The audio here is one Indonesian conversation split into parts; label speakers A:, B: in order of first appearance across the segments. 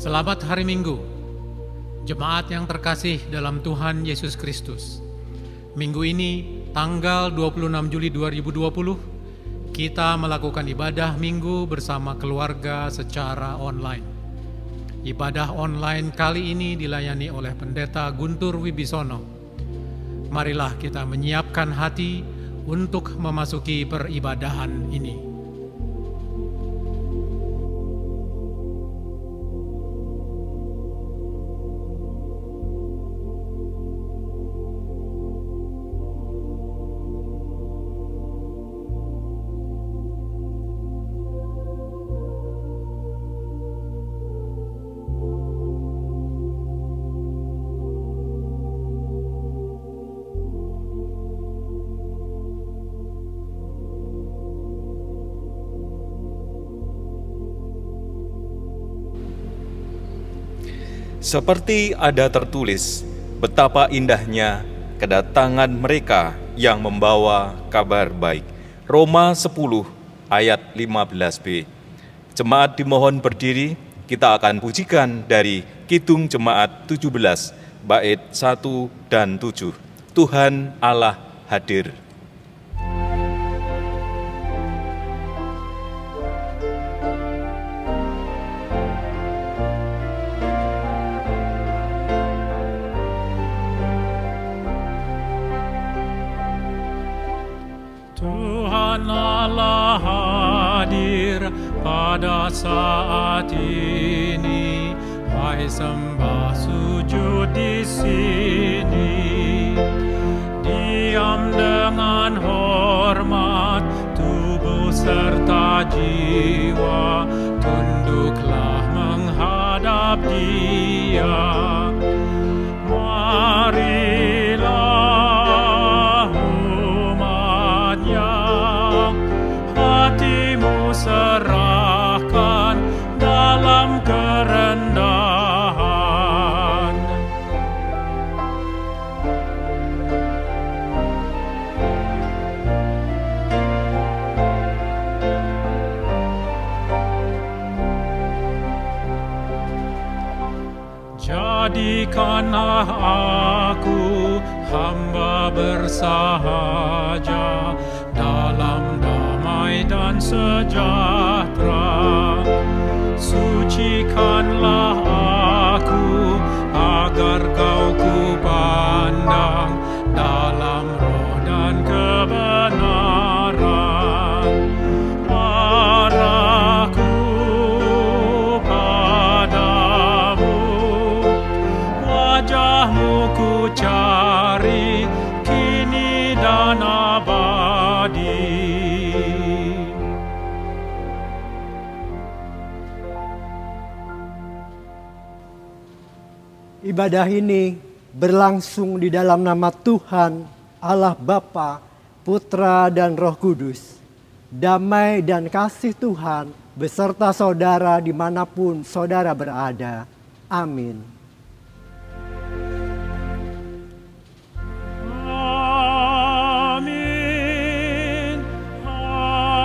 A: Selamat hari Minggu, jemaat yang terkasih dalam Tuhan Yesus Kristus. Minggu ini, tanggal 26 Juli 2020, kita melakukan ibadah Minggu bersama keluarga secara online. Ibadah online kali ini dilayani oleh Pendeta Guntur Wibisono. Marilah kita menyiapkan hati untuk memasuki peribadahan ini.
B: Seperti ada tertulis, betapa indahnya kedatangan mereka yang membawa kabar baik. Roma 10 ayat 15b. Jemaat dimohon berdiri, kita akan pujikan dari Kidung Jemaat 17, bait 1 dan 7. Tuhan Allah hadir.
A: Tuhan Allah hadir pada saat ini, hai sembah sujud di sini. Diam dengan hormat, tubuh serta jiwa, tunduklah menghadap Dia. Marilah umatnya, hatimu serahkan dalam kerendahan. Jadikanlah aku hamba bersahaja dalam damai dan sejahtera. Sucikanlah aku agar kau ku pandang dalam roh dan kebenaran. Arahku padamu, wajahmu ku cari kini dan abadi.
C: Ibadah ini berlangsung di dalam nama Tuhan, Allah Bapa, Putra dan Roh Kudus. Damai dan kasih Tuhan beserta saudara dimanapun saudara berada. Amin.
A: Amin. Amin.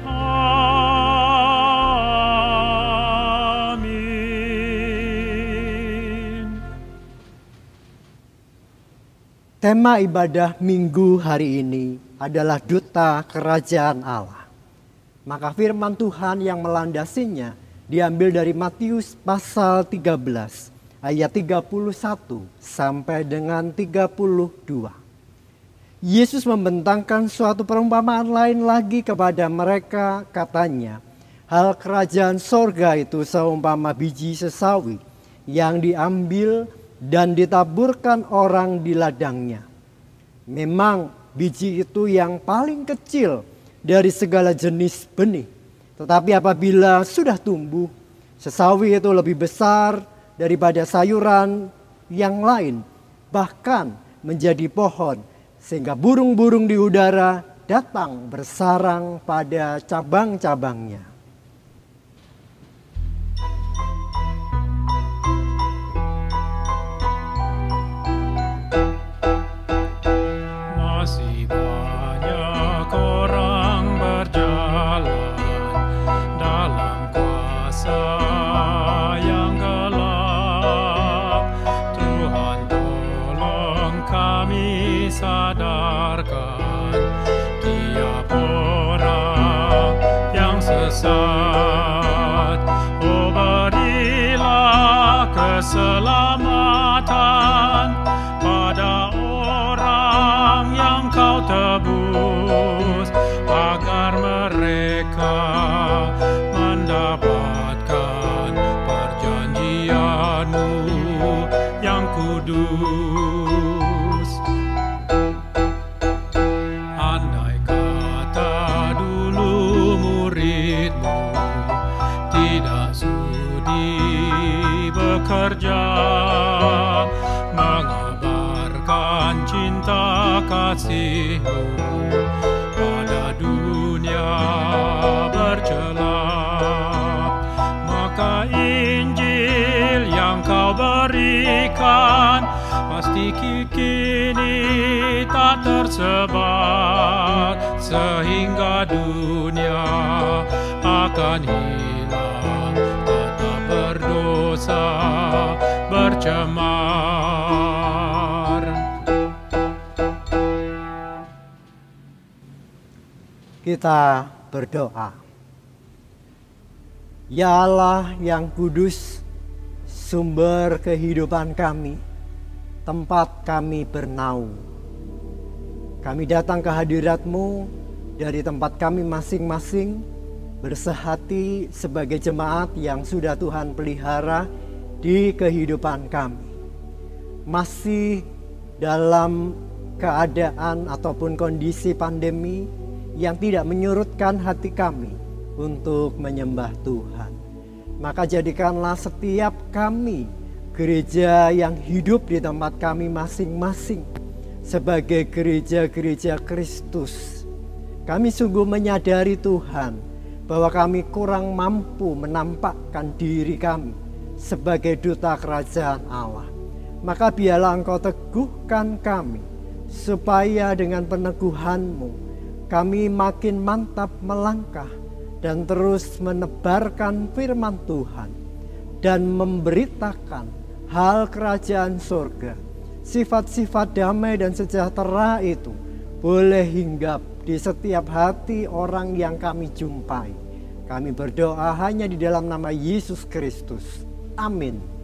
A: Amin.
C: Tema ibadah Minggu hari ini adalah Duta Kerajaan Allah. Maka firman Tuhan yang melandasinya diambil dari Matius pasal 13 ayat 31 sampai dengan 32. Yesus membentangkan suatu perumpamaan lain lagi kepada mereka, katanya, hal kerajaan sorga itu seumpama biji sesawi yang diambil dan ditaburkan orang di ladangnya. Memang biji itu yang paling kecil dari segala jenis benih. Tetapi apabila sudah tumbuh, sesawi itu lebih besar daripada sayuran yang lain, bahkan menjadi pohon, sehingga burung-burung di udara datang bersarang pada cabang-cabangnya.
A: Masih banyak orang berjalan dalam kuasa
D: keselamatan pada orang yang kau tebus, agar mereka mendapatkan perjanjian-Mu yang kudus. Andai kata dulu murid-Mu tidak sudi bekerja mengabarkan cinta kasih-Mu pada dunia bercela, maka Injil yang kau berikan pasti kini tak tersebar, sehingga dunia akan hilang, tetap berdosa bercemar.
C: Kita berdoa. Ya Allah yang kudus, sumber kehidupan kami, tempat kami bernaung. Kami datang ke hadirat-Mu dari tempat kami masing-masing, bersehati sebagai jemaat yang sudah Tuhan pelihara di kehidupan kami. Masih dalam keadaan ataupun kondisi pandemi yang tidak menyurutkan hati kami untuk menyembah Tuhan. Maka jadikanlah setiap kami, gereja yang hidup di tempat kami masing-masing, sebagai gereja-gereja Kristus. Kami sungguh menyadari Tuhan bahwa kami kurang mampu menampakkan diri kami sebagai duta kerajaan Allah. Maka biarlah Engkau teguhkan kami, supaya dengan peneguhan-Mu kami makin mantap melangkah dan terus menebarkan firman Tuhan dan memberitakan hal kerajaan surga. Sifat-sifat damai dan sejahtera itu boleh hinggap di setiap hati orang yang kami jumpai. Kami berdoa hanya di dalam nama Yesus Kristus. Amin.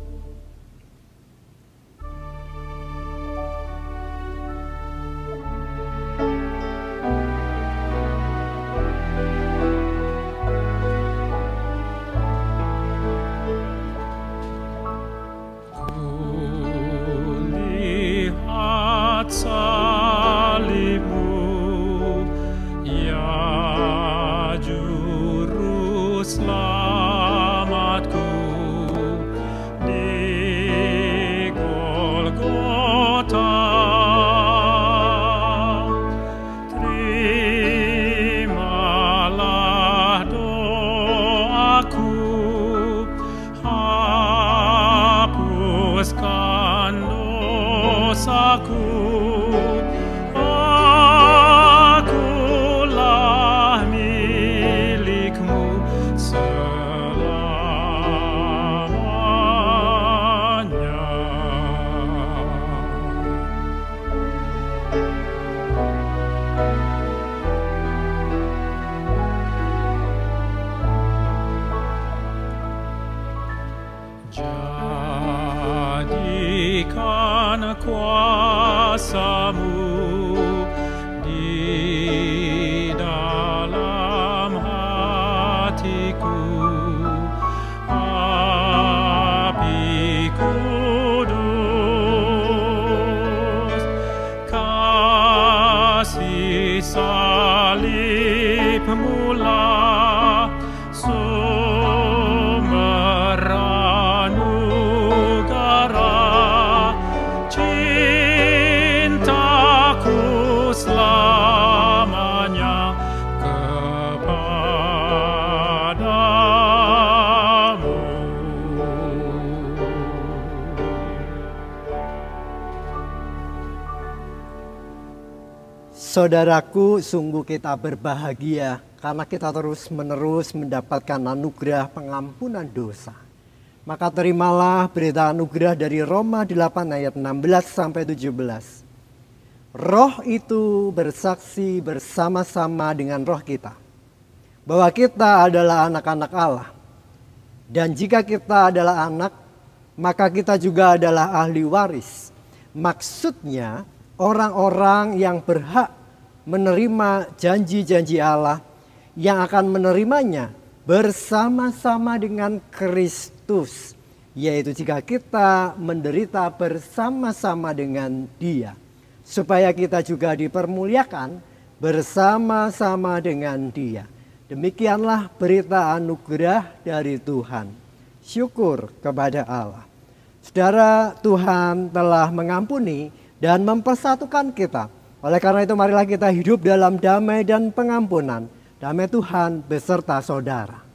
D: Salib-Mu, ya juru selamatku, di Golgota. Terimalah doaku, hapuskan dosaku. Akulah milik-Mu selamanya. Jadikan kuasa-Mu di dalam hatiku, api kudus, kasih salib-Mu lah sumber anugerah, cintaku selamanya kepadamu.
C: Saudaraku, sungguh kita berbahagia karena kita terus-menerus mendapatkan anugerah pengampunan dosa. Maka terimalah berita anugerah dari Roma 8 ayat 16-17. Roh itu bersaksi bersama-sama dengan roh kita bahwa kita adalah anak-anak Allah. Dan jika kita adalah anak, maka kita juga adalah ahli waris. Maksudnya orang-orang yang berhak menerima janji-janji Allah yang akan menerimanya bersama-sama dengan Kristus, yaitu jika kita menderita bersama-sama dengan Dia, supaya kita juga dipermuliakan bersama-sama dengan Dia. Demikianlah berita anugerah dari Tuhan. Syukur kepada Allah. Saudara, Tuhan telah mengampuni dan mempersatukan kita. Oleh karena itu marilah kita hidup dalam damai dan pengampunan. Damai Tuhan beserta saudara.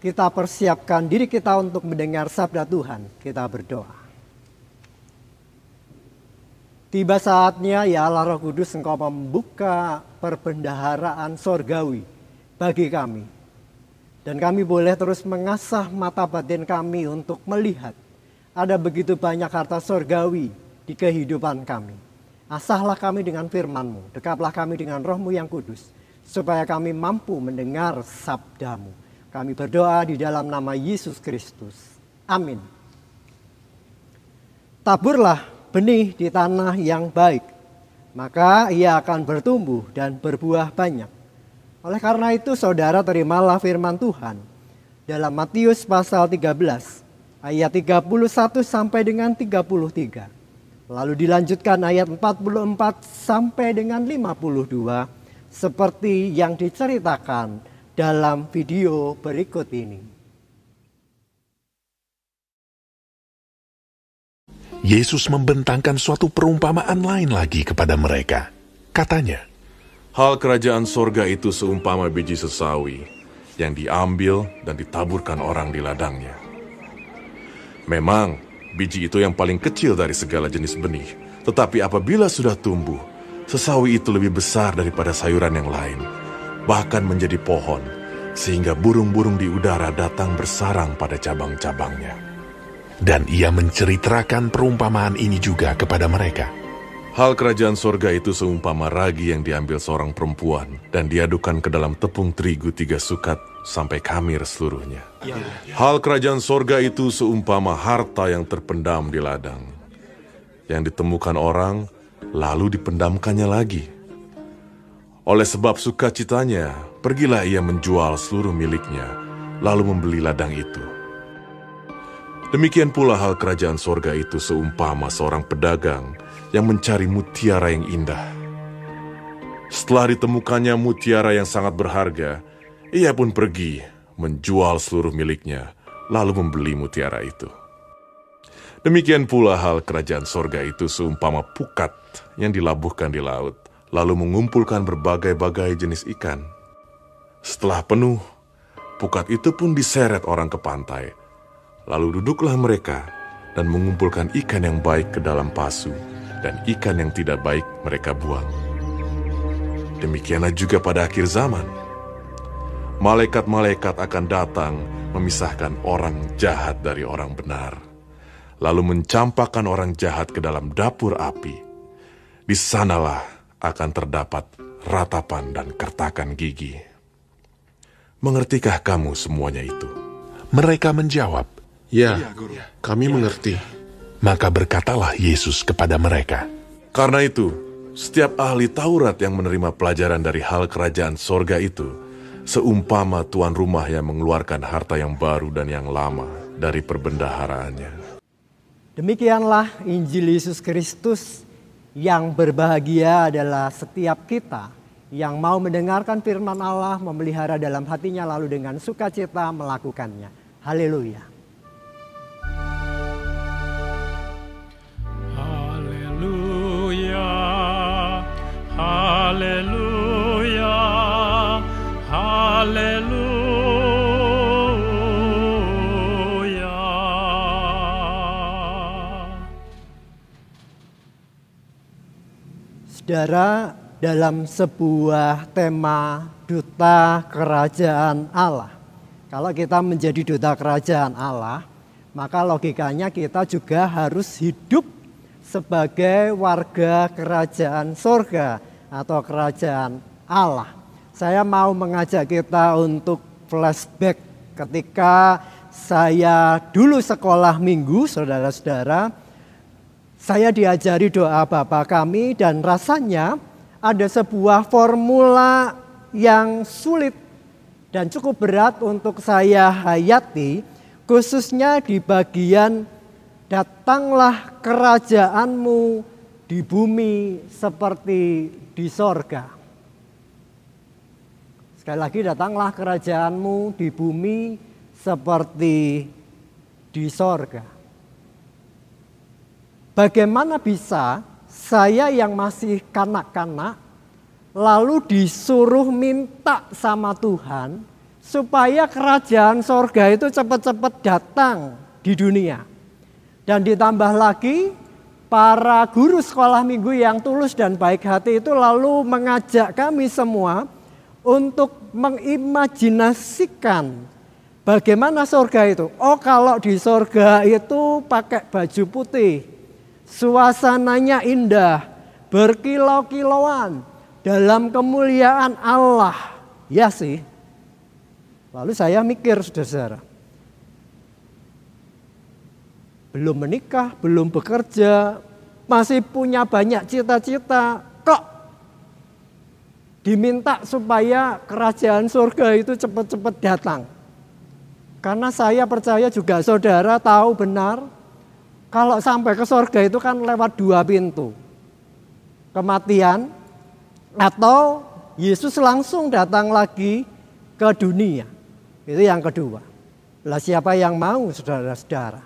C: Kita persiapkan diri kita untuk mendengar sabda Tuhan. Kita berdoa. Tiba saatnya ya Allah Roh Kudus, Engkau membuka perbendaharaan sorgawi bagi kami. Dan kami boleh terus mengasah mata batin kami untuk melihat ada begitu banyak harta sorgawi di kehidupan kami. Asahlah kami dengan firman-Mu, dekaplah kami dengan Roh-Mu yang kudus, supaya kami mampu mendengar sabda-Mu. Kami berdoa di dalam nama Yesus Kristus. Amin. Taburlah benih di tanah yang baik, maka ia akan bertumbuh dan berbuah banyak. Oleh karena itu saudara, terimalah firman Tuhan dalam Matius pasal 13 ayat 31 sampai dengan 33. Lalu dilanjutkan ayat 44 sampai dengan 52 seperti yang diceritakan dalam video berikut ini.
E: Yesus membentangkan suatu perumpamaan lain lagi kepada mereka. Katanya,
F: hal kerajaan sorga itu seumpama biji sesawi yang diambil dan ditaburkan orang di ladangnya. Memang biji itu yang paling kecil dari segala jenis benih, tetapi apabila sudah tumbuh, sesawi itu lebih besar daripada sayuran yang lain, bahkan menjadi pohon, sehingga burung-burung di udara datang bersarang pada cabang-cabangnya.
E: Dan ia menceritakan perumpamaan ini juga kepada mereka.
F: Hal kerajaan sorga itu seumpama ragi yang diambil seorang perempuan dan diadukkan ke dalam tepung terigu 3 sukat sampai khamir seluruhnya. Hal kerajaan sorga itu seumpama harta yang terpendam di ladang, yang ditemukan orang lalu dipendamkannya lagi. Oleh sebab sukacitanya, pergilah ia menjual seluruh miliknya, lalu membeli ladang itu. Demikian pula hal kerajaan sorga itu seumpama seorang pedagang yang mencari mutiara yang indah. Setelah ditemukannya mutiara yang sangat berharga, ia pun pergi menjual seluruh miliknya, lalu membeli mutiara itu. Demikian pula hal kerajaan sorga itu seumpama pukat yang dilabuhkan di laut, lalu mengumpulkan berbagai-bagai jenis ikan. Setelah penuh, pukat itu pun diseret orang ke pantai. Lalu duduklah mereka dan mengumpulkan ikan yang baik ke dalam pasu, dan ikan yang tidak baik mereka buang. Demikianlah juga pada akhir zaman. Malaikat-malaikat akan datang memisahkan orang jahat dari orang benar, lalu mencampakkan orang jahat ke dalam dapur api. Di sanalah akan terdapat ratapan dan kertakan gigi. Mengertikah kamu semuanya itu?
E: Mereka menjawab,
G: Ya, kami mengerti.
E: maka berkatalah Yesus kepada mereka,
F: Karena itu, setiap ahli Taurat yang menerima pelajaran dari hal kerajaan sorga itu, seumpama tuan rumah yang mengeluarkan harta yang baru dan yang lama dari perbendaharaannya.
C: Demikianlah Injil Yesus Kristus. Yang berbahagia adalah setiap kita yang mau mendengarkan firman Allah, memelihara dalam hatinya, lalu dengan sukacita melakukannya. Haleluya.
D: Haleluya, haleluya, haleluya.
C: Saudara, dalam sebuah tema duta kerajaan Allah. Kalau kita menjadi duta kerajaan Allah, maka logikanya kita juga harus hidup sebagai warga kerajaan sorga atau kerajaan Allah. Saya mau mengajak kita untuk flashback ketika saya dulu sekolah minggu, saudara-saudara. Saya diajari doa Bapa kami dan rasanya ada sebuah formula yang sulit dan cukup berat untuk saya hayati, khususnya di bagian datanglah kerajaanmu di bumi seperti di sorga. Sekali lagi, datanglah kerajaanmu di bumi seperti di sorga. Bagaimana bisa saya yang masih kanak-kanak lalu disuruh minta sama Tuhan supaya kerajaan sorga itu cepat-cepat datang di dunia. Dan ditambah lagi para guru sekolah minggu yang tulus dan baik hati itu lalu mengajak kami semua untuk mengimajinasikan bagaimana sorga itu. Oh, kalau di sorga itu pakai baju putih, suasananya indah, berkilau-kilauan dalam kemuliaan Allah. Ya sih. Lalu saya mikir, saudara-saudara, belum menikah, belum bekerja, masih punya banyak cita-cita, kok diminta supaya kerajaan surga itu cepat-cepat datang. Karena saya percaya juga saudara tahu benar, kalau sampai ke surga itu kan lewat dua pintu. Kematian atau Yesus langsung datang lagi ke dunia. Itu yang kedua. Lah siapa yang mau, saudara-saudara?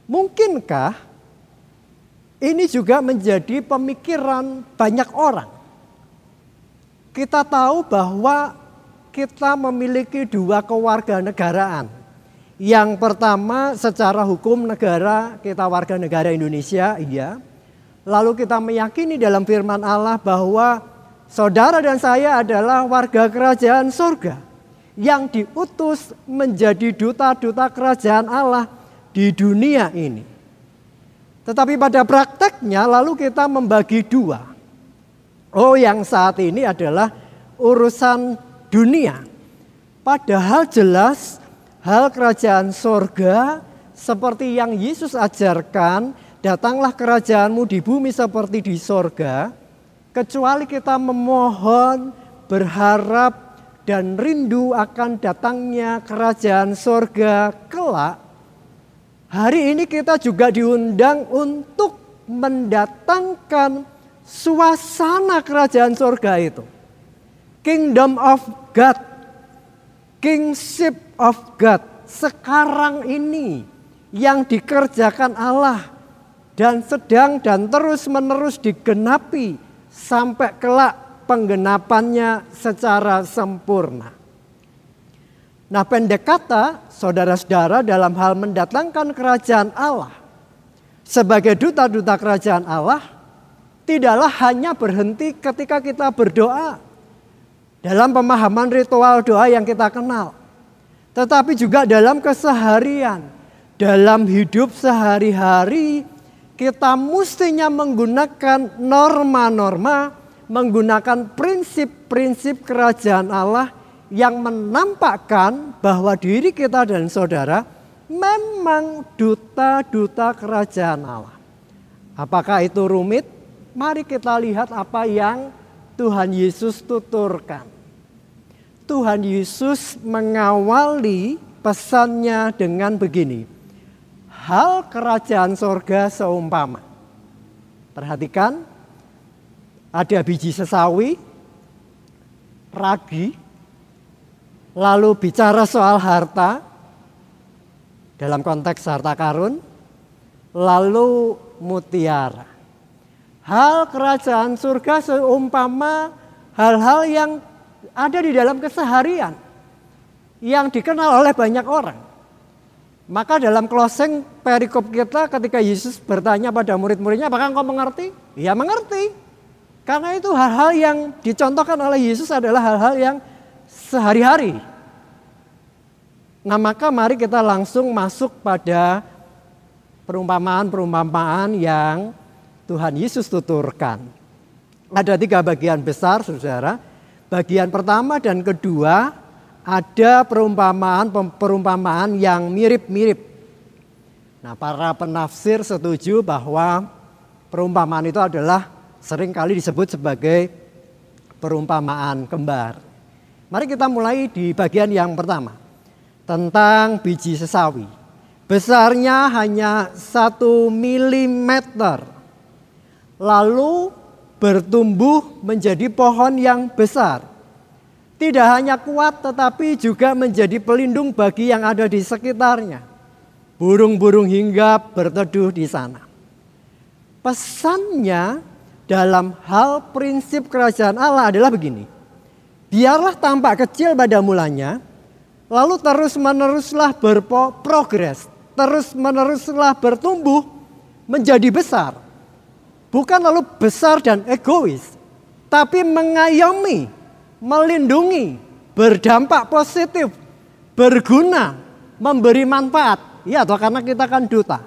C: Mungkinkah ini juga menjadi pemikiran banyak orang? Kita tahu bahwa kita memiliki dua kewarganegaraan. Yang pertama, secara hukum negara kita warga negara Indonesia, iya. Lalu kita meyakini dalam firman Allah bahwa saudara dan saya adalah warga kerajaan surga yang diutus menjadi duta-duta kerajaan Allah di dunia ini. Tetapi pada prakteknya lalu kita membagi dua. Oh, yang saat ini adalah urusan dunia. Padahal jelas hal kerajaan sorga seperti yang Yesus ajarkan, datanglah kerajaanmu di bumi seperti di sorga. Kecuali kita memohon, berharap, dan rindu akan datangnya kerajaan sorga kelak. Hari ini kita juga diundang untuk mendatangkan suasana kerajaan sorga itu. Kingdom of God, Kingship of God. sekarang ini yang dikerjakan Allah dan sedang dan terus-menerus digenapi sampai kelak penggenapannya secara sempurna. Nah, pendek kata, saudara-saudara, dalam hal mendatangkan kerajaan Allah sebagai duta-duta kerajaan Allah, tidaklah hanya berhenti ketika kita berdoa dalam pemahaman ritual doa yang kita kenal, tetapi juga dalam keseharian, dalam hidup sehari-hari. Kita mestinya menggunakan norma-norma, menggunakan prinsip-prinsip kerajaan Allah yang menampakkan bahwa diri kita dan saudara memang duta-duta kerajaan Allah. Apakah itu rumit? Mari kita lihat apa yang Tuhan Yesus tuturkan. Tuhan Yesus mengawali pesannya dengan begini. Hal kerajaan sorga seumpama. Perhatikan, ada biji sesawi, ragi, lalu bicara soal harta, dalam konteks harta karun, lalu mutiara. Hal kerajaan surga seumpama hal-hal yang ada di dalam keseharian, yang dikenal oleh banyak orang. Maka dalam closing perikop kita ketika Yesus bertanya pada murid-muridnya, apakah engkau mengerti? Ya mengerti. Karena itu hal-hal yang dicontohkan oleh Yesus adalah hal-hal yang sehari-hari. Nah, maka mari kita langsung masuk pada perumpamaan-perumpamaan yang Tuhan Yesus tuturkan. Ada 3 bagian besar, saudara. Bagian pertama dan kedua ada perumpamaan yang mirip-mirip. Nah, para penafsir setuju bahwa perumpamaan itu adalah seringkali disebut sebagai perumpamaan kembar. Mari kita mulai di bagian yang pertama. Tentang biji sesawi. Besarnya hanya 1 milimeter. Lalu bertumbuh menjadi pohon yang besar. Tidak hanya kuat tetapi juga menjadi pelindung bagi yang ada di sekitarnya. Burung-burung hinggap berteduh di sana. Pesannya dalam hal prinsip kerajaan Allah adalah begini. Biarlah tampak kecil pada mulanya, lalu terus-meneruslah berprogres, terus-meneruslah bertumbuh menjadi besar. Bukan lalu besar dan egois, tapi mengayomi, melindungi, berdampak positif, berguna, memberi manfaat. Ya, toh karena kita kan duta.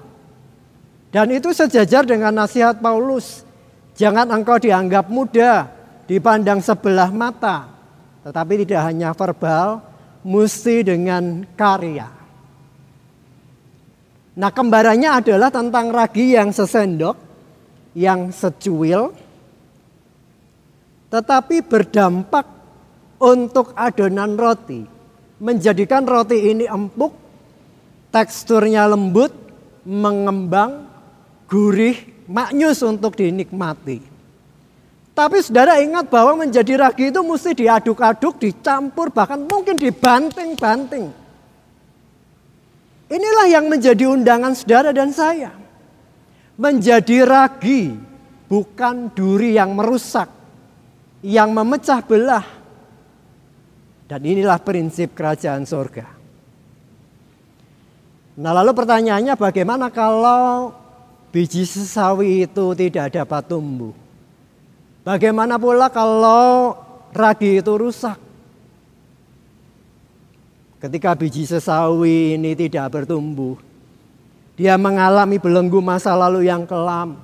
C: Dan itu sejajar dengan nasihat Paulus. Jangan engkau dianggap muda, dipandang sebelah mata. Tetapi tidak hanya verbal, mesti dengan karya. Nah, kembarannya adalah tentang ragi yang sesendok, yang secuil, tetapi berdampak untuk adonan roti. Menjadikan roti ini empuk, teksturnya lembut, mengembang, gurih, maknyus untuk dinikmati. Tapi saudara ingat bahwa menjadi ragi itu mesti diaduk-aduk, dicampur, bahkan mungkin dibanting-banting. Inilah yang menjadi undangan saudara dan saya. Menjadi ragi bukan duri yang merusak, yang memecah belah. Dan inilah prinsip kerajaan surga. Nah, lalu pertanyaannya bagaimana kalau biji sesawi itu tidak dapat tumbuh? Bagaimana pula kalau ragi itu rusak? Ketika biji sesawi ini tidak bertumbuh, dia mengalami belenggu masa lalu yang kelam,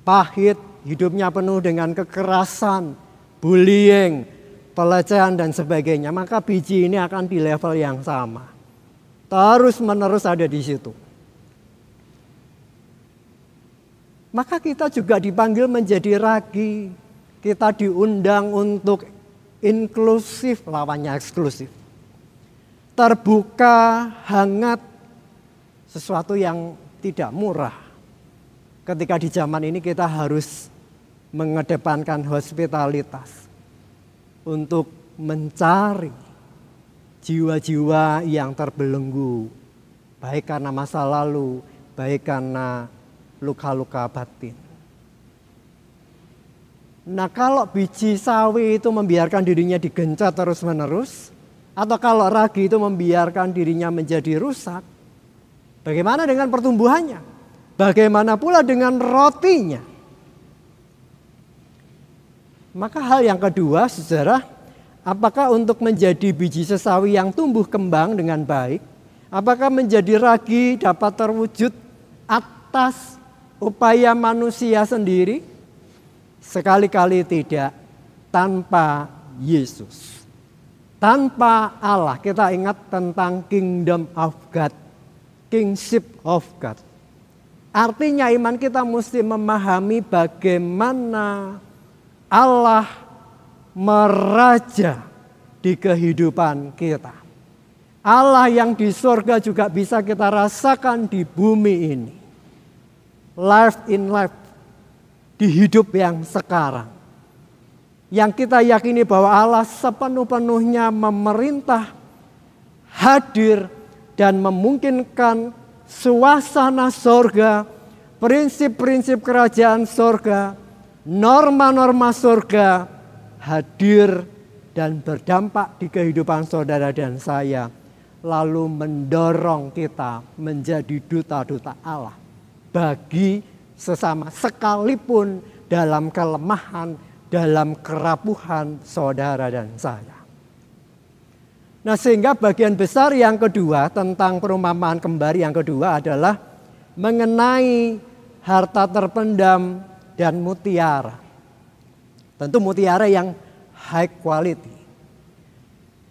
C: pahit, hidupnya penuh dengan kekerasan, bullying, pelecehan dan sebagainya. Maka biji ini akan di level yang sama. Terus menerus ada di situ. Maka kita juga dipanggil menjadi ragi. Kita diundang untuk inklusif, lawannya eksklusif. Terbuka, hangat, sesuatu yang tidak murah. Ketika di zaman ini kita harus mengedepankan hospitalitas untuk mencari jiwa-jiwa yang terbelenggu, baik karena masa lalu, baik karena luka-luka batin. Nah, kalau biji sawi itu membiarkan dirinya digencet terus-menerus, atau kalau ragi itu membiarkan dirinya menjadi rusak, bagaimana dengan pertumbuhannya? Bagaimana pula dengan rotinya? Maka hal yang kedua, saudara, apakah untuk menjadi biji sesawi yang tumbuh kembang dengan baik, apakah menjadi ragi dapat terwujud atas upaya manusia sendiri? Sekali-kali tidak, tanpa Yesus. Tanpa Allah. Kita ingat tentang kingdom of God, kingship of God. Artinya iman kita mesti memahami bagaimana Allah meraja di kehidupan kita. Allah yang di surga juga bisa kita rasakan di bumi ini. Life in life, di hidup yang sekarang. Yang kita yakini bahwa Allah sepenuh-penuhnya memerintah, hadir, dan memungkinkan suasana surga, prinsip-prinsip kerajaan surga, norma-norma surga hadir dan berdampak di kehidupan saudara dan saya, lalu mendorong kita menjadi duta-duta Allah bagi sesama, sekalipun dalam kelemahan, dalam kerapuhan saudara dan saya. Nah, sehingga bagian besar yang kedua tentang perumpamaan kembar yang kedua adalah mengenai harta terpendam dan mutiara. Tentu mutiara yang high quality.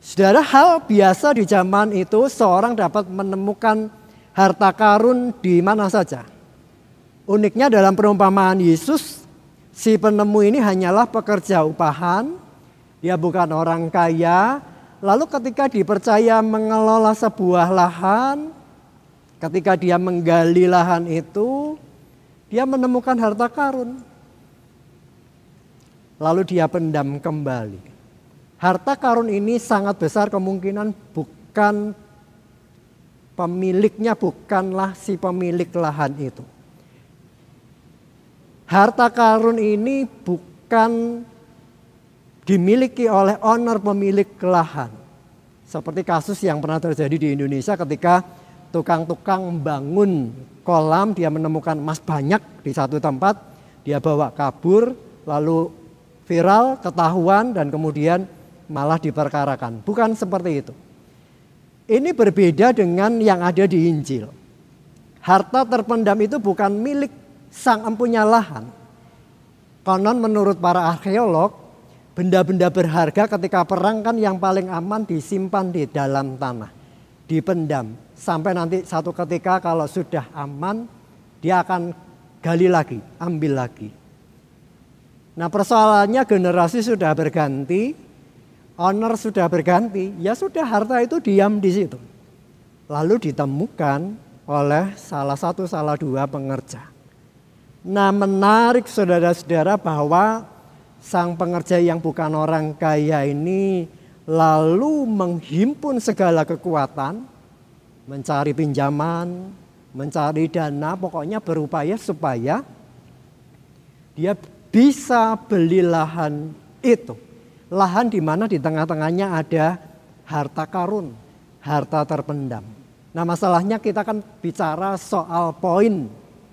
C: Saudara, hal biasa di zaman itu seorang dapat menemukan harta karun di mana saja. Uniknya dalam perumpamaan Yesus, si penemu ini hanyalah pekerja upahan, dia bukan orang kaya. Lalu ketika dipercaya mengelola sebuah lahan, ketika dia menggali lahan itu, dia menemukan harta karun. Lalu dia pendam kembali. Harta karun ini sangat besar kemungkinan bukan pemiliknya, bukanlah si pemilik lahan itu. Harta karun ini bukan dimiliki oleh owner pemilik lahan. Seperti kasus yang pernah terjadi di Indonesia ketika tukang-tukang membangun kolam, dia menemukan emas banyak di satu tempat, dia bawa kabur, lalu viral, ketahuan, dan kemudian malah diperkarakan. Bukan seperti itu. Ini berbeda dengan yang ada di Injil. Harta terpendam itu bukan milik sang empunya lahan. Konon menurut para arkeolog, benda-benda berharga ketika perang kan yang paling aman disimpan di dalam tanah, dipendam. Sampai nanti satu ketika kalau sudah aman, dia akan gali lagi, ambil lagi. Nah, persoalannya generasi sudah berganti, owner sudah berganti, ya sudah harta itu diam di situ. Lalu ditemukan oleh salah satu, salah dua pengerja. Nah, menarik saudara-saudara bahwa sang pengerja yang bukan orang kaya ini lalu menghimpun segala kekuatan, mencari pinjaman, mencari dana, pokoknya berupaya supaya dia bisa beli lahan itu. Lahan di mana di tengah-tengahnya ada harta karun, harta terpendam. Nah, masalahnya kita kan bicara soal poin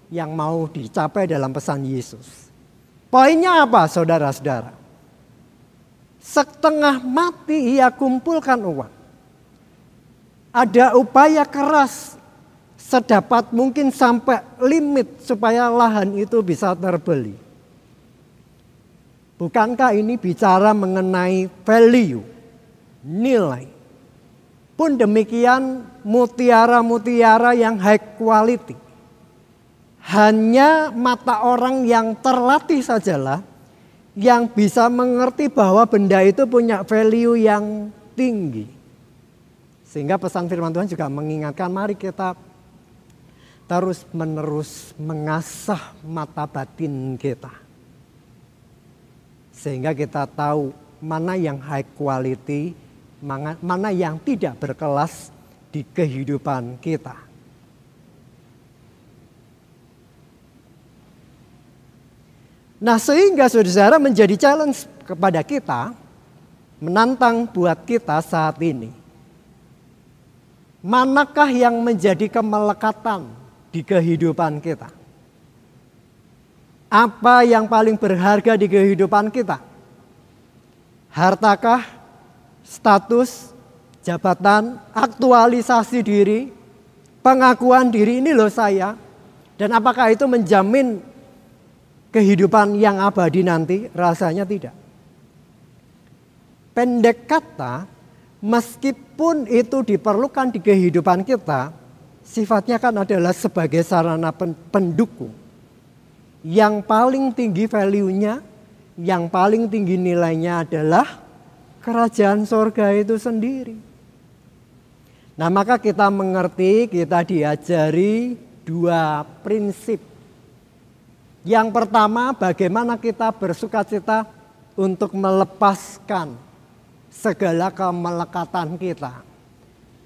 C: yang mau dicapai dalam pesan Yesus. Poinnya apa, saudara-saudara? Setengah mati ia kumpulkan uang. Ada upaya keras sedapat mungkin sampai limit supaya lahan itu bisa terbeli. Bukankah ini bicara mengenai value, nilai? Pun demikian mutiara-mutiara yang high quality. Hanya mata orang yang terlatih sajalah yang bisa mengerti bahwa benda itu punya value yang tinggi. Sehingga pesan firman Tuhan juga mengingatkan, mari kita terus menerus mengasah mata batin kita. Sehingga kita tahu mana yang high quality, mana yang tidak berkelas di kehidupan kita. Nah, sehingga saudara menjadi challenge kepada kita, menantang buat kita saat ini. Manakah yang menjadi kemelekatan di kehidupan kita? Apa yang paling berharga di kehidupan kita? Hartakah, status, jabatan, aktualisasi diri, pengakuan diri, ini loh saya. Dan apakah itu menjamin kehidupan yang abadi nanti? Rasanya tidak. Pendek kata, meskipun itu diperlukan di kehidupan kita, sifatnya kan adalah sebagai sarana pendukung. Yang paling tinggi value-nya, yang paling tinggi nilainya adalah kerajaan sorga itu sendiri. Nah, maka kita mengerti, kita diajari dua prinsip. Yang pertama, bagaimana kita bersukacita untuk melepaskan segala kemelekatan kita.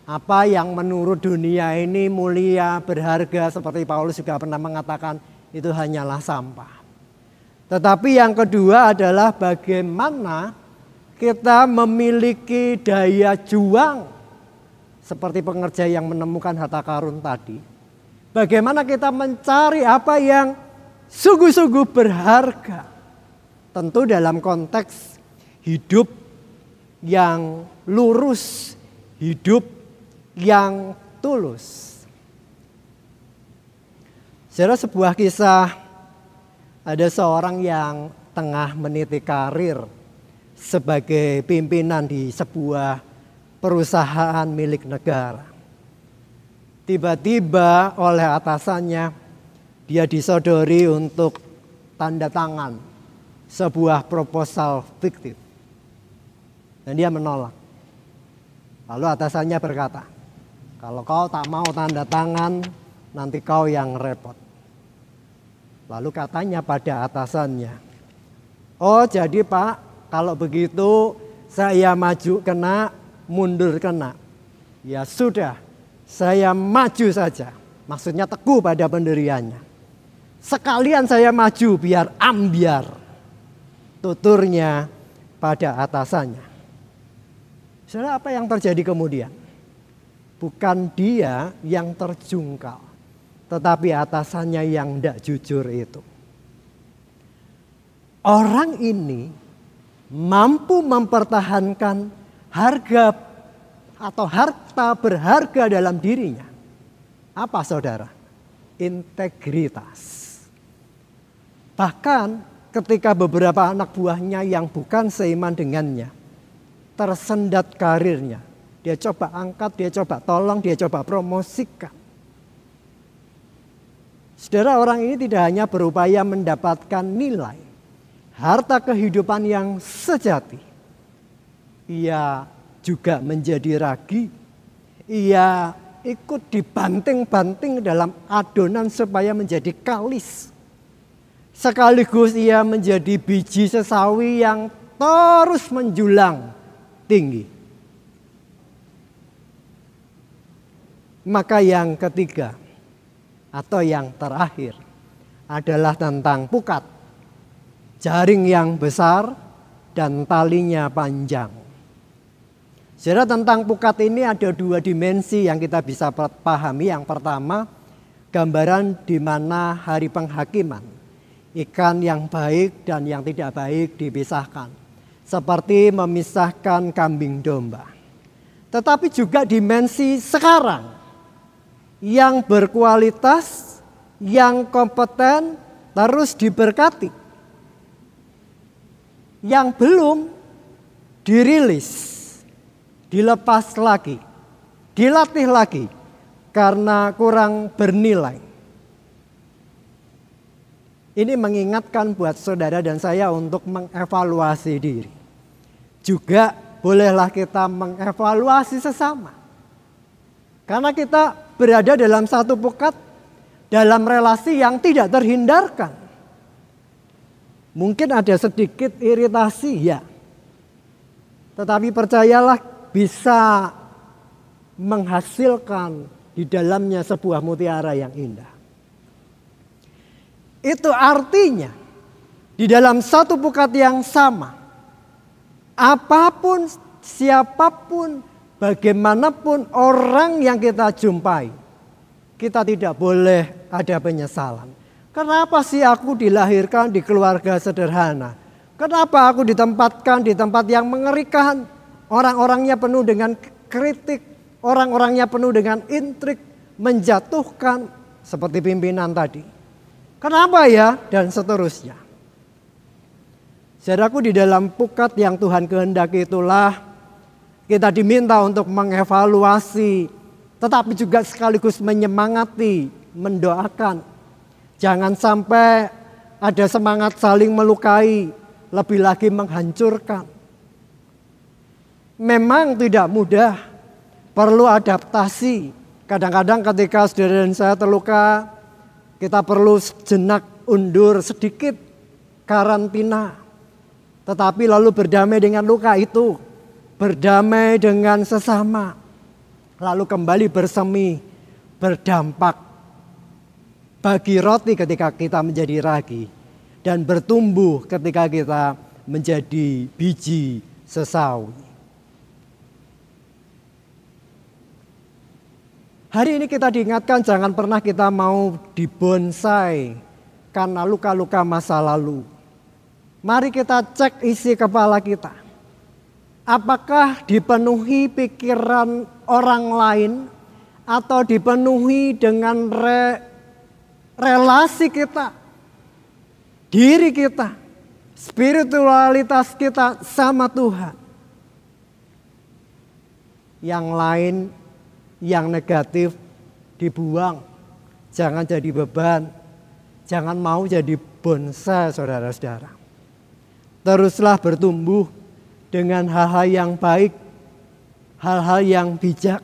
C: Apa yang menurut dunia ini mulia, berharga, seperti Paulus juga pernah mengatakan, itu hanyalah sampah. Tetapi yang kedua adalah bagaimana kita memiliki daya juang. Seperti pengerja yang menemukan harta karun tadi. Bagaimana kita mencari apa yang sungguh-sungguh berharga. Tentu dalam konteks hidup yang lurus, hidup yang tulus. Saudara, sebuah kisah, ada seorang yang tengah meniti karir sebagai pimpinan di sebuah perusahaan milik negara. Tiba-tiba oleh atasannya dia disodori untuk tanda tangan sebuah proposal fiktif. Dan dia menolak. Lalu atasannya berkata, kalau kau tak mau tanda tangan, nanti kau yang repot. Lalu katanya pada atasannya, oh jadi Pak, kalau begitu saya maju kena, mundur kena. Ya sudah, saya maju saja. Maksudnya teguh pada pendiriannya. Sekalian saya maju biar ambiar. Tuturnya pada atasannya. Saudara, apa yang terjadi kemudian? Bukan dia yang terjungkal, tetapi atasannya yang tidak jujur itu. Orang ini mampu mempertahankan harga atau harta berharga dalam dirinya. Apa saudara? Integritas. Bahkan ketika beberapa anak buahnya yang bukan seiman dengannya tersendat karirnya, dia coba angkat, dia coba tolong, dia coba promosikan. Saudara, orang ini tidak hanya berupaya mendapatkan nilai, harta kehidupan yang sejati. Ia juga menjadi ragi. Ia ikut dibanting-banting dalam adonan supaya menjadi kalis. Sekaligus ia menjadi biji sesawi yang terus menjulang tinggi. Maka yang ketiga atau yang terakhir adalah tentang pukat. Jaring yang besar dan talinya panjang. Saudara, tentang pukat ini ada dua dimensi yang kita bisa pahami. Yang pertama, gambaran di mana hari penghakiman. Ikan yang baik dan yang tidak baik dipisahkan. Seperti memisahkan kambing domba. Tetapi juga dimensi sekarang. Yang berkualitas, yang kompeten, terus diberkati. Yang belum dirilis, dilepas lagi, dilatih lagi karena kurang bernilai. Ini mengingatkan buat saudara dan saya untuk mengevaluasi diri. Juga bolehlah kita mengevaluasi sesama. Karena kita berada dalam satu pukat, dalam relasi yang tidak terhindarkan. Mungkin ada sedikit iritasi, ya. Tetapi percayalah, bisa menghasilkan di dalamnya sebuah mutiara yang indah. Itu artinya di dalam satu pukat yang sama, apapun, siapapun, bagaimanapun orang yang kita jumpai, kita tidak boleh ada penyesalan. Kenapa sih aku dilahirkan di keluarga sederhana? Kenapa aku ditempatkan di tempat yang mengerikan? Orang-orangnya penuh dengan kritik, orang-orangnya penuh dengan intrik, menjatuhkan seperti pimpinan tadi. Kenapa ya? Dan seterusnya. Saudaraku, di dalam pukat yang Tuhan kehendaki itulah kita diminta untuk mengevaluasi, tetapi juga sekaligus menyemangati, mendoakan. Jangan sampai ada semangat saling melukai, lebih lagi menghancurkan. Memang tidak mudah, perlu adaptasi. Kadang-kadang ketika saudara dan saya terluka, kita perlu sejenak undur sedikit, karantina. Tetapi lalu berdamai dengan luka itu, berdamai dengan sesama, lalu kembali bersemi, berdampak. Bagi roti ketika kita menjadi ragi, dan bertumbuh ketika kita menjadi biji sesawi. Hari ini kita diingatkan jangan pernah kita mau dibonsai karena luka-luka masa lalu. Mari kita cek isi kepala kita. Apakah dipenuhi pikiran orang lain atau dipenuhi dengan relasi kita, diri kita, spiritualitas kita sama Tuhan. Yang lain, yang negatif dibuang. Jangan jadi beban. Jangan mau jadi bonsai, saudara-saudara. Teruslah bertumbuh dengan hal-hal yang baik, hal-hal yang bijak.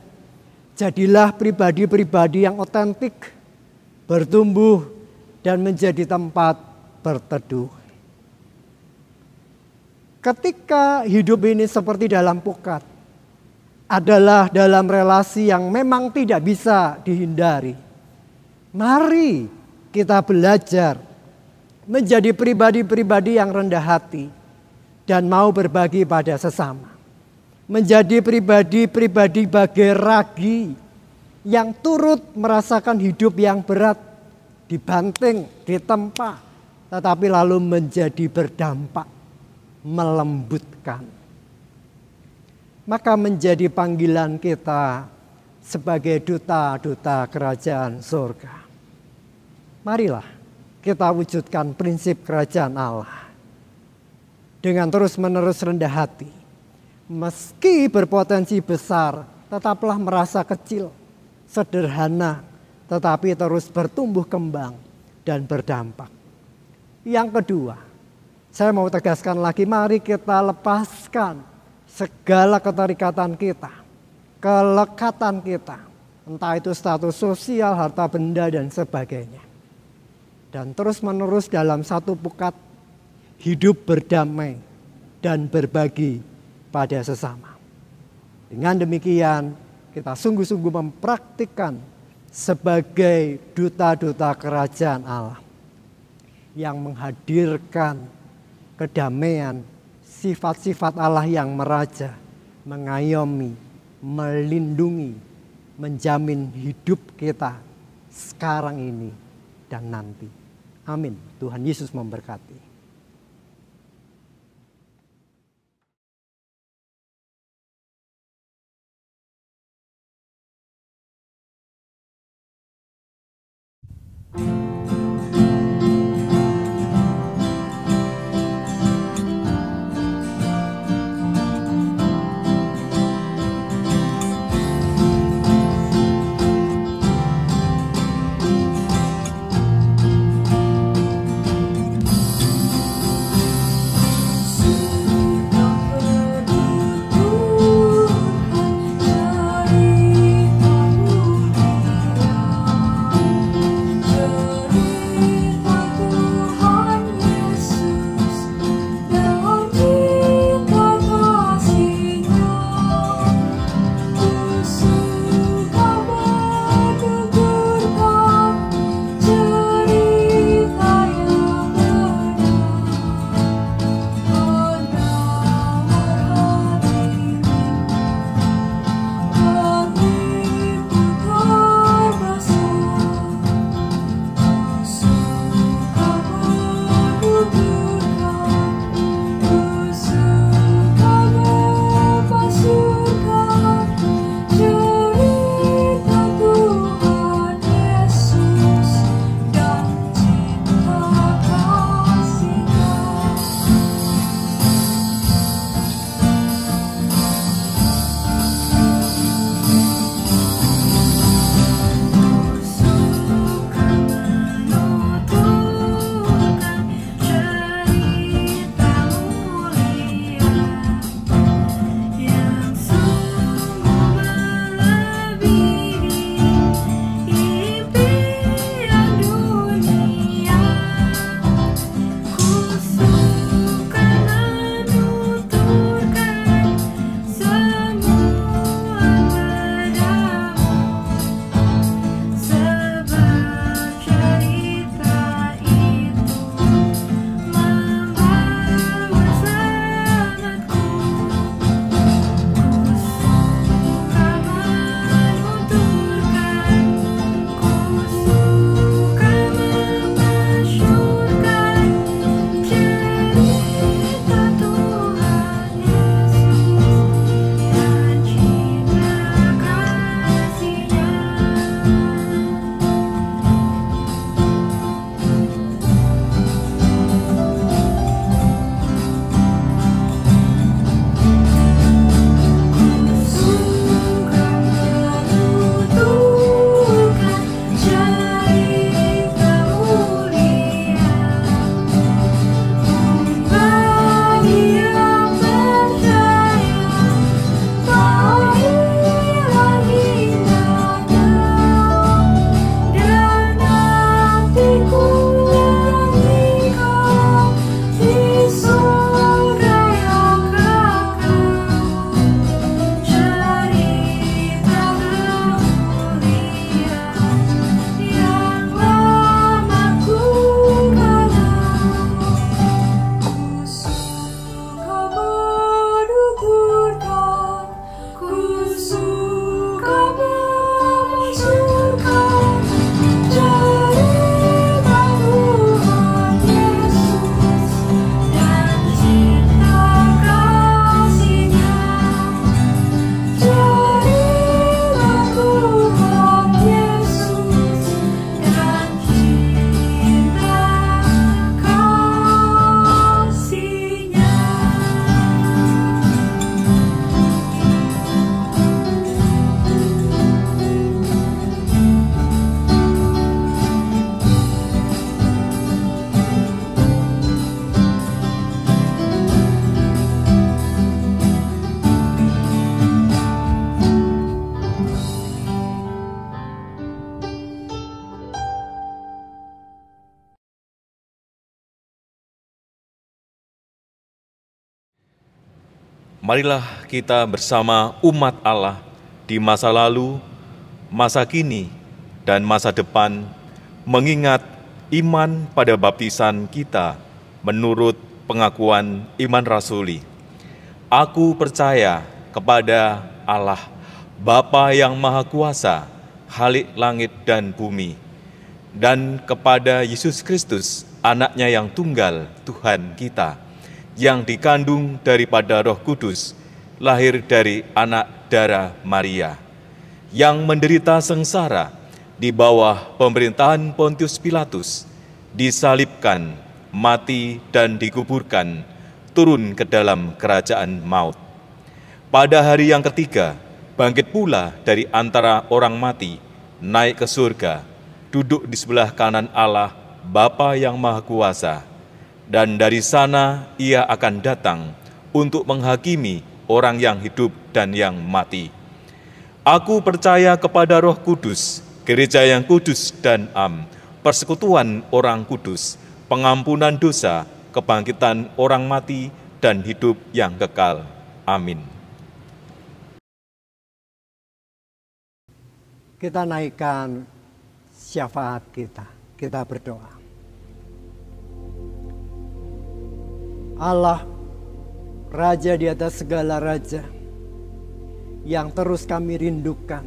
C: Jadilah pribadi-pribadi yang otentik, bertumbuh dan menjadi tempat berteduh. Ketika hidup ini seperti dalam pukat, adalah dalam relasi yang memang tidak bisa dihindari. Mari kita belajar menjadi pribadi-pribadi yang rendah hati dan mau berbagi pada sesama. Menjadi pribadi-pribadi bagai ragi yang turut merasakan hidup yang berat, dibanting, ditempa, tetapi lalu menjadi berdampak, melembutkan. Maka menjadi panggilan kita sebagai duta-duta kerajaan surga. Marilah kita wujudkan prinsip kerajaan Allah dengan terus-menerus rendah hati. Meski berpotensi besar, tetaplah merasa kecil, sederhana, tetapi terus bertumbuh kembang dan berdampak. Yang kedua, saya mau tegaskan lagi, mari kita lepaskan segala keterikatan kita, kelekatan kita, entah itu status sosial, harta benda dan sebagainya. Dan terus menerus dalam satu pukat hidup berdamai dan berbagi pada sesama. Dengan demikian kita sungguh-sungguh mempraktikkan sebagai duta-duta kerajaan Allah yang menghadirkan kedamaian, sifat-sifat Allah yang meraja, mengayomi, melindungi, menjamin hidup kita sekarang ini dan nanti. Amin. Tuhan Yesus memberkati.
B: marilah kita bersama umat Allah di masa lalu, masa kini, dan masa depan mengingat iman pada baptisan kita menurut pengakuan iman rasuli. Aku percaya kepada Allah, Bapa yang Maha Kuasa, Khalik langit dan bumi, dan kepada Yesus Kristus, Anaknya yang tunggal, Tuhan kita, yang dikandung daripada Roh Kudus, lahir dari anak darah Maria, yang menderita sengsara di bawah pemerintahan Pontius Pilatus, disalibkan, mati dan dikuburkan, turun ke dalam kerajaan maut. Pada hari yang ketiga, bangkit pula dari antara orang mati, naik ke surga, duduk di sebelah kanan Allah, Bapa yang Maha Kuasa, dan dari sana ia akan datang untuk menghakimi orang yang hidup dan yang mati. Aku percaya kepada Roh Kudus, gereja yang kudus dan am, persekutuan orang kudus, pengampunan dosa, kebangkitan orang mati, dan hidup yang kekal. Amin.
C: Kita naikkan syafaat kita berdoa. Allah, Raja di atas segala raja, yang terus kami rindukan,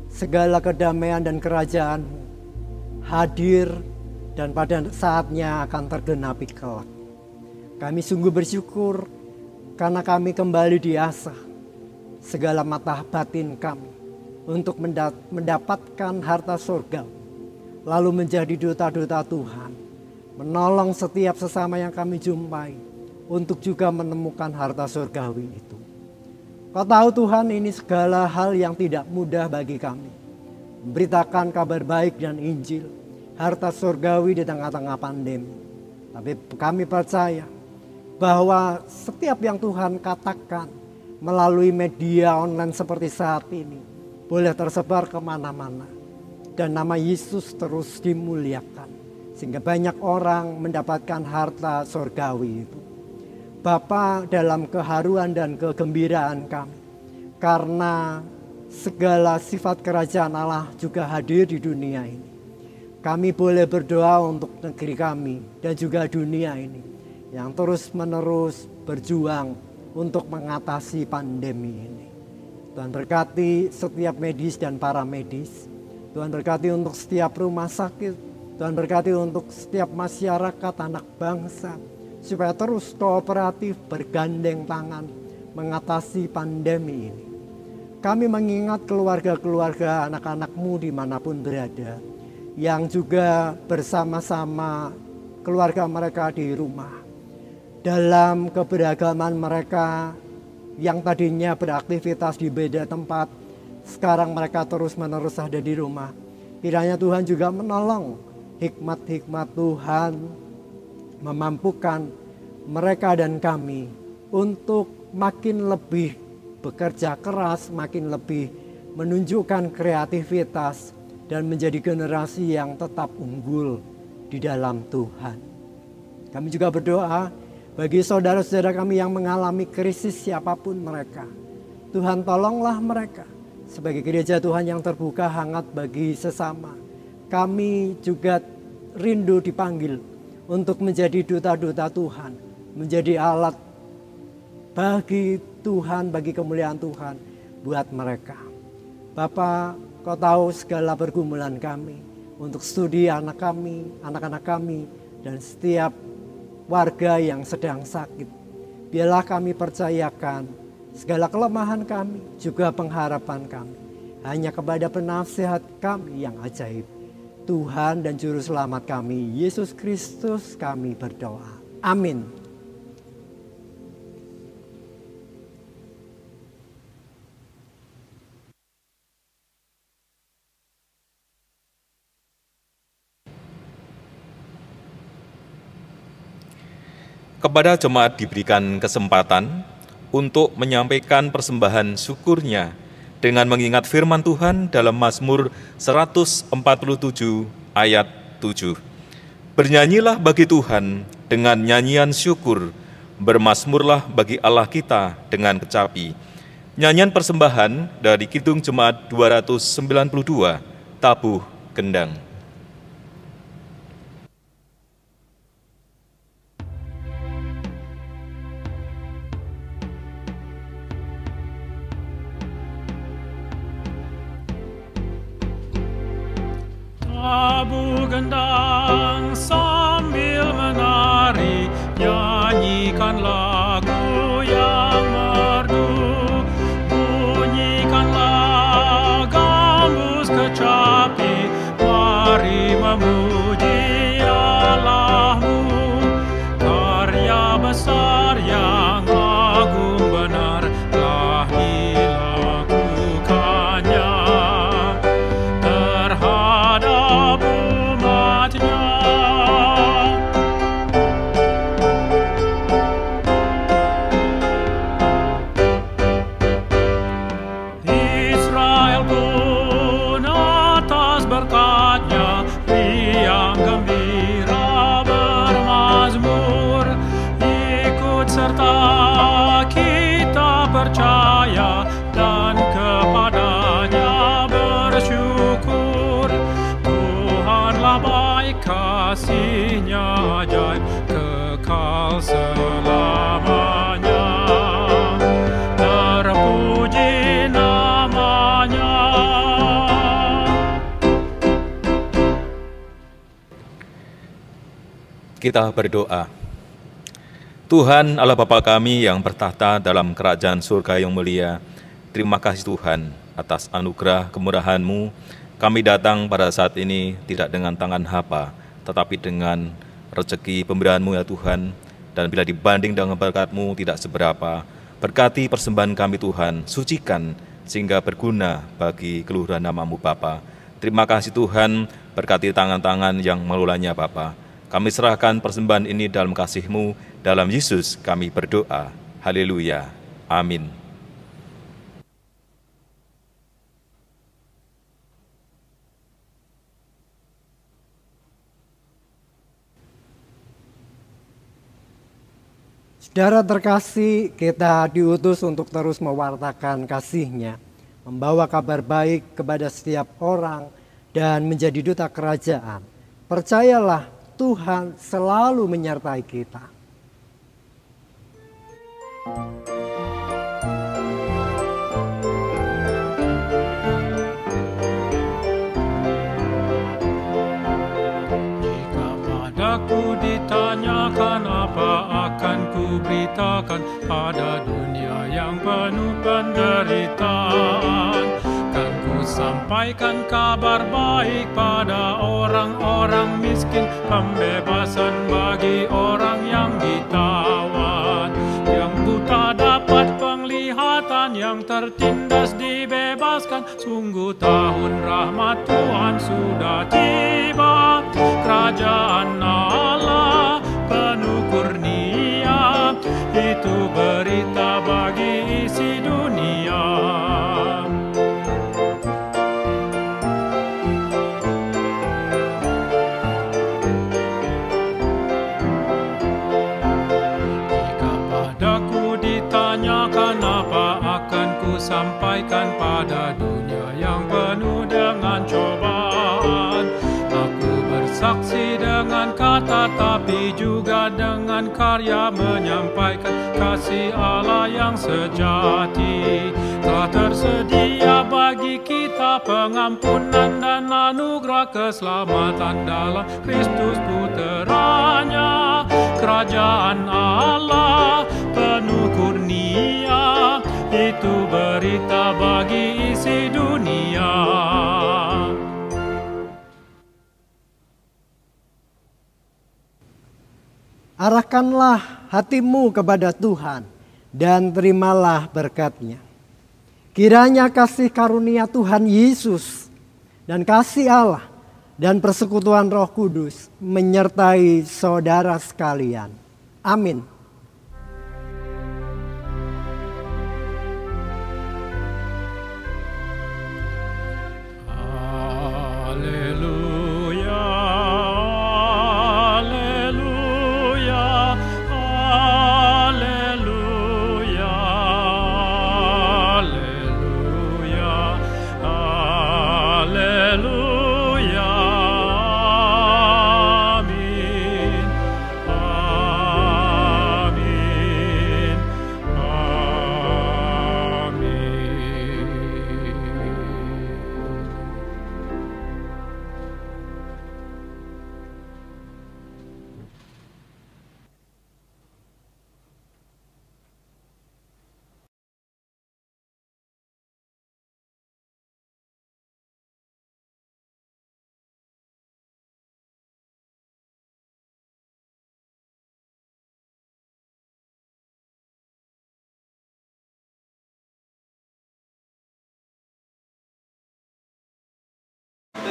C: segala kedamaian dan kerajaan-Mu hadir dan pada saatnya akan tergenapi kelak. Kami sungguh bersyukur karena kami kembali diasah segala mata batin kami untuk mendapatkan harta surga, lalu menjadi duta-duta Tuhan, menolong setiap sesama yang kami jumpai untuk juga menemukan harta surgawi itu. Kau tahu Tuhan, ini segala hal yang tidak mudah bagi kami. Memberitakan kabar baik dan Injil, harta surgawi di tengah-tengah pandemi. Tapi kami percaya bahwa setiap yang Tuhan katakan melalui media online seperti saat ini boleh tersebar kemana-mana. Dan nama Yesus terus dimuliakan, sehingga banyak orang mendapatkan harta surgawi itu. Bapa, dalam keharuan dan kegembiraan kami, karena segala sifat kerajaan Allah juga hadir di dunia ini, kami boleh berdoa untuk negeri kami dan juga dunia ini yang terus-menerus berjuang untuk mengatasi pandemi ini. Tuhan berkati setiap medis dan para medis. Tuhan berkati untuk setiap rumah sakit. Tuhan berkati untuk setiap masyarakat anak bangsa, supaya terus kooperatif bergandeng tangan mengatasi pandemi ini. Kami mengingat keluarga-keluarga anak-anak-Mu dimanapun berada, yang juga bersama-sama keluarga mereka di rumah. Dalam keberagaman mereka yang tadinya beraktivitas di beda tempat, sekarang mereka terus-menerus ada di rumah. Kiranya Tuhan juga menolong hikmat-hikmat Tuhan, memampukan mereka dan kami untuk makin lebih bekerja keras, makin lebih menunjukkan kreativitas dan menjadi generasi yang tetap unggul di dalam Tuhan. Kami juga berdoa bagi saudara-saudara kami yang mengalami krisis siapapun mereka. Tuhan tolonglah mereka sebagai gereja Tuhan yang terbuka hangat bagi sesama. Kami juga rindu dipanggil untuk menjadi duta-duta Tuhan, menjadi alat bagi Tuhan, bagi kemuliaan Tuhan buat mereka. Bapa, Kau tahu segala pergumulan kami untuk studi anak-anak kami, dan setiap warga yang sedang sakit. Biarlah kami percayakan segala kelemahan kami, juga pengharapan kami hanya kepada penasihat kami yang ajaib, Tuhan dan Juru Selamat kami, Yesus Kristus, kami berdoa. Amin.
B: Kepada jemaat diberikan kesempatan untuk menyampaikan persembahan syukurnya dengan mengingat firman Tuhan dalam Mazmur 147 ayat 7. Bernyanyilah bagi Tuhan dengan nyanyian syukur, Bermazmurlah bagi Allah kita dengan kecapi. Nyanyian persembahan dari Kidung Jemaat 292, Tabuh Gendang.
D: Tabuh gendang sambil menari, nyanyikan lagu yang merdu, bunyikanlah gambus kecapi, mari memuji Allahmu. Karya besar yang agung benar telah dilakukannya terhadap umatnya. Israel pun atas berkat-Nya riang gembira bermazmur, ikut serta kita percaya dan kepada-Nya bersyukur. Tuhanlah baik, kasih-Nya ajaib, kekal selamanya. Terpuji namanya.
B: Kita berdoa. Tuhan Allah Bapa kami yang bertahta dalam kerajaan surga yang mulia, terima kasih Tuhan atas anugerah kemurahan-Mu. Kami datang pada saat ini tidak dengan tangan hampa, tetapi dengan rezeki pemberian-Mu ya Tuhan. Dan bila dibanding dengan berkat-Mu tidak seberapa, berkati persembahan kami Tuhan, sucikan sehingga berguna bagi keluhuran nama-Mu Bapa. Terima kasih Tuhan, berkati tangan-tangan yang mengelolanya Bapa. Kami serahkan persembahan ini dalam kasih-Mu, dalam Yesus kami berdoa. Haleluya. Amin.
C: Saudara terkasih, kita diutus untuk terus mewartakan kasih-Nya, membawa kabar baik kepada setiap orang, dan menjadi duta kerajaan. Percayalah, Tuhan selalu menyertai kita.
D: Jika padaku ditanyakan apa akan ku beritakan pada dunia yang penuh penderitaan, kan ku sampaikan kabar baik pada orang-orang miskin, pembebasan bagi orang yang ditawan, yang buta dapat penglihatan, yang tertindas dibebaskan. Sungguh tahun rahmat Tuhan sudah tiba, kerajaan Allah penuh kurnia, itu berita bagi isi dunia. Jika padaku ditanyakan apa akan ku sampaikan pada dunia yang penuh dengan cobaan. Aku bersaksi dengan kata tapi juga dengan karya menyampaikan kasih Allah yang sejati. Telah tersedia bagi kita pengampunan dan anugerah keselamatan dalam Kristus Puteranya. Kerajaan Allah penuh kurnia, itu berita bagi isi dunia.
C: Arahkanlah hatimu kepada Tuhan dan terimalah berkat-Nya. Kiranya kasih karunia Tuhan Yesus dan kasih Allah dan persekutuan Roh Kudus menyertai saudara sekalian. Amin.
D: Haleluya, haleluya,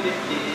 H: di